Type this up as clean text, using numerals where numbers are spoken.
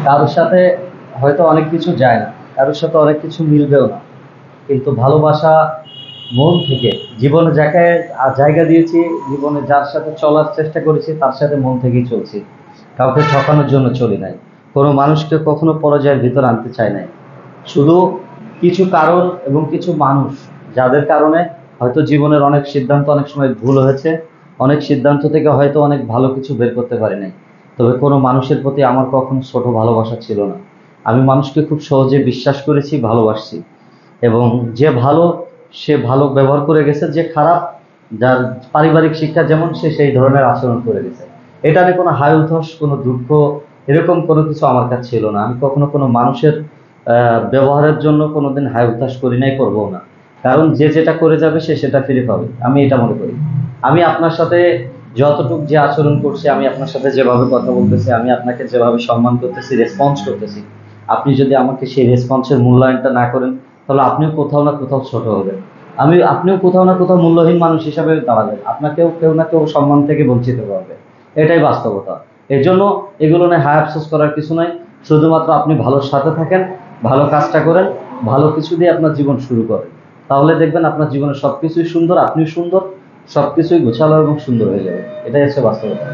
কারোর সাথে হয়তো অনেক কিছু যায় না, কারোর সাথে অনেক কিছু মিলবেও না, কিন্তু ভালোবাসা মন থেকে, জীবনে যাকে জায়গা দিয়েছি, জীবনে যার সাথে চলার চেষ্টা করেছি তার সাথে মন থেকেই চলছি। কাউকে ঠকানোর জন্য চলি নাই, কোনো মানুষকে কখনো পরাজয়ের ভিতর আনতে চাই নাই। শুধু কিছু কারণ এবং কিছু মানুষ, যাদের কারণে হয়তো জীবনের অনেক সিদ্ধান্ত অনেক সময় ভুল হয়েছে, অনেক সিদ্ধান্ত থেকে হয়তো অনেক ভালো কিছু বের করতে পারি নাই। তবে কোনো মানুষের প্রতি আমার কখনো ছোট ভালোবাসা ছিল না। আমি মানুষকে খুব সহজে বিশ্বাস করেছি, ভালোবাসছি। এবং যে ভালো, সে ভালো ব্যবহার করে গেছে, যে খারাপ, যার পারিবারিক শিক্ষা যেমন, সে সেই ধরনের আচরণ করে গেছে। এটা নিয়ে কোনো হায় উথাস, কোনো দুঃখ, এরকম কোনো কিছু আমার কাছে ছিল না। আমি কখনো কোনো মানুষের ব্যবহারের জন্য কোনোদিন হায় উতাস করি নাই, করবো না। কারণ যে যেটা করে যাবে সে সেটা ফিরে পাবে, আমি এটা মনে করি। আমি আপনার সাথে যতটুকু যে আচরণ করছি, আমি আপনার সাথে যেভাবে কথা বলতেছি, আমি আপনাকে যেভাবে সম্মান করতেছি, রেসপন্স করতেছি, আপনি যদি আমাকে সেই রেসপন্সের মূল্যায়নটা না করেন, তাহলে আপনিও কোথাও না কোথাও ছোট হবেন। আপনিও কোথাও না কোথাও মূল্যহীন মানুষ হিসাবে দাঁড়াবেন, আপনাকেও কেউ না কেউ সম্মান থেকে বঞ্চিত করবে। এটাই বাস্তবতা। এই জন্য এগুলো নিয়ে হায় আফসোস করার কিছু নাই। শুধুমাত্র আপনি ভালোর সাথে থাকেন, ভালো কাজটা করেন, ভালো কিছু দিয়ে আপনার জীবন শুরু করেন। তাহলে দেখবেন আপনার জীবনে সবকিছুই সুন্দর, আপনিও সুন্দর, সবকিছুই গোছালো এবং সুন্দর হয়ে যাবে। এটাই হচ্ছে বাস্তবতা।